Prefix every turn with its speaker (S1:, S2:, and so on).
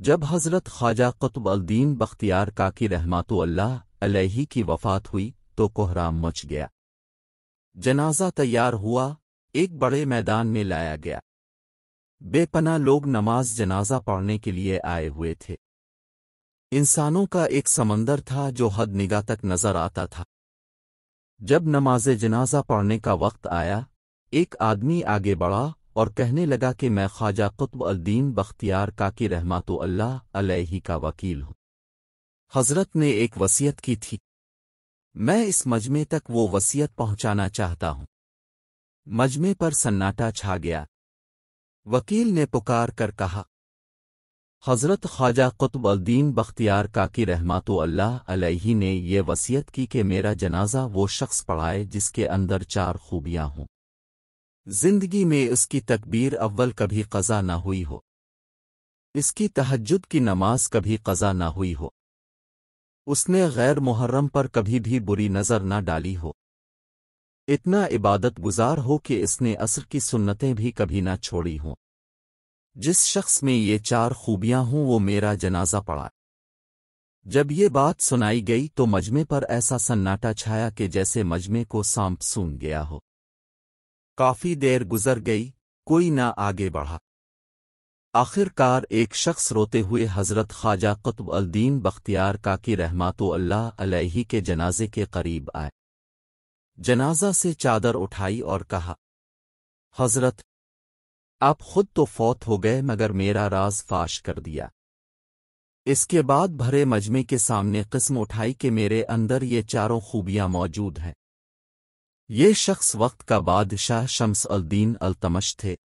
S1: جب حضرت خواجہ قطب الدین بختیار کاکی رحمۃ اللہ علیہ کی وفات ہوئی تو کوہرام مچ گیا۔ جنازہ تیار ہوا، ایک بڑے میدان میں لایا گیا۔ بے پناہ لوگ نماز جنازہ پڑھنے کے لیے آئے ہوئے تھے۔ انسانوں کا ایک سمندر تھا جو حد نگاہ تک نظر آتا تھا۔ جب نماز جنازہ پڑھنے کا وقت آیا، ایک آدمی آگے بڑھا اور کہنے لگا کہ میں خواجہ قطب الدین بختیار کاکی رحمۃ اللہ علیہ کا وکیل ہوں۔ حضرت نے ایک وصیت کی تھی، میں اس مجمع تک وہ وصیت پہنچانا چاہتا ہوں۔ مجمع پر سناٹا چھا گیا۔ وکیل نے پکار کر کہا، حضرت خواجہ قطب الدین بختیار کاکی رحمۃ اللہ علیہ نے یہ وصیت کی کہ میرا جنازہ وہ شخص پڑھائے جس کے اندر 4 خوبیاں ہوں۔ زندگی میں اس کی تکبیر اول کبھی قضا نہ ہوئی ہو، اس کی تہجد کی نماز کبھی قضا نہ ہوئی ہو، اس نے غیر محرم پر کبھی بھی بری نظر نہ ڈالی ہو، اتنا عبادت گزار ہو کہ اس نے عصر کی سنتیں بھی کبھی نہ چھوڑی ہوں۔ جس شخص میں یہ 4 خوبیاں ہوں وہ میرا جنازہ پڑھائے۔ جب یہ بات سنائی گئی تو مجمع پر ایسا سناٹا چھایا کہ جیسے مجمع کو سانپ سونگھ گیا ہو۔ کافی دیر گزر گئی، کوئی نہ آگے بڑھا۔ آخر کار ایک شخص روتے ہوئے حضرت خواجہ قطب الدین بختیار کاکی رحمۃ اللہ علیہ کے جنازے کے قریب آئے۔ جنازہ سے چادر اٹھائی اور کہا، حضرت آپ خود تو فوت ہو گئے مگر میرا راز فاش کر دیا۔ اس کے بعد بھرے مجمع کے سامنے قسم اٹھائی کہ میرے اندر یہ 4 خوبیاں موجود ہیں۔ یہ شخص وقت کا بادشاہ شمس الدین التمش تھے۔